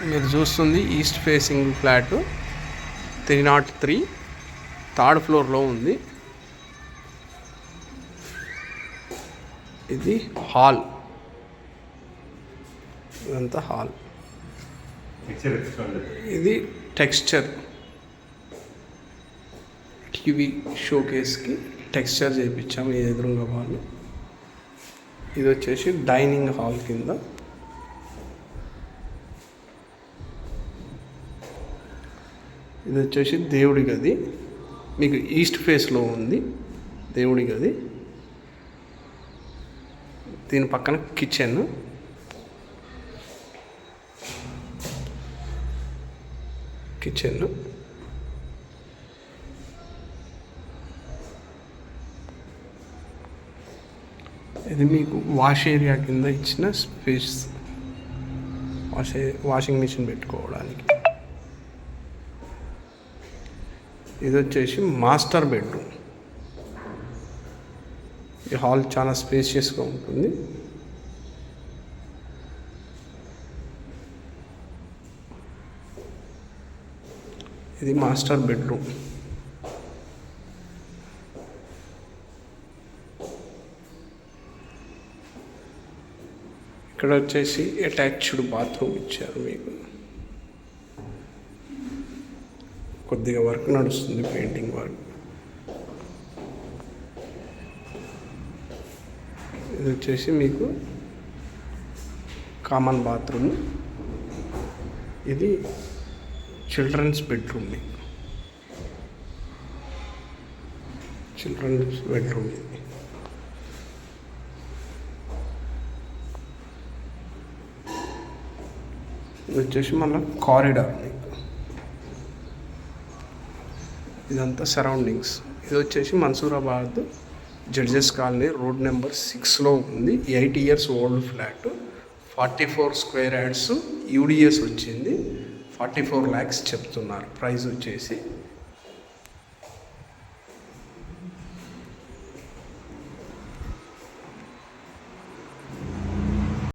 మీరు చూస్తుంది east facing flat 303 third ఫ్లోర్లో ఉంది. ఇది హాల్, ఇదంతా హాల్. ఇది టెక్స్చర్ టీవీ షోకేస్కి టెక్స్చర్ చేయించాము ఈ ఎదురుగా వాళ్ళు. ఇది వచ్చేసి డైనింగ్ హాల్ కింద. ఇది వచ్చేసి దేవుడి గది, మీకు ఈస్ట్ ఫేస్లో ఉంది దేవుడి గది. దీని పక్కన కిచెన్. ఇది మీకు వాష్ ఏరియా కింద ఇచ్చిన స్పేస్, వాషింగ్ మిషన్ పెట్టుకోవడానికి. ఇది వచ్చేసి మాస్టర్ బెడ్రూమ్. ఈ హాల్ చాలా స్పేషియస్గా ఉంటుంది. ఇది మాస్టర్ బెడ్రూమ్. ఇక్కడ వచ్చేసి అటాచ్డ్ బాత్రూమ్ ఇచ్చారు మీకు. కొద్దిగా వర్క్ నడుస్తుంది, పెయింటింగ్ వర్క్. ఇది వచ్చేసి మీకు కామన్ బాత్రూమ్. ఇది చిల్డ్రన్స్ బెడ్రూమ్. ఇది వచ్చేసి మళ్ళీ కారిడార్ మీకు. ఇదంతా సరౌండింగ్స్. ఇది వచ్చేసి Mansoorabad judges colony road number 6లో ఉంది. 8 years old flat, 44 square yards. UDS వచ్చింది, 44 lakhs చెప్తున్నారు ప్రైస్ వచ్చేసి.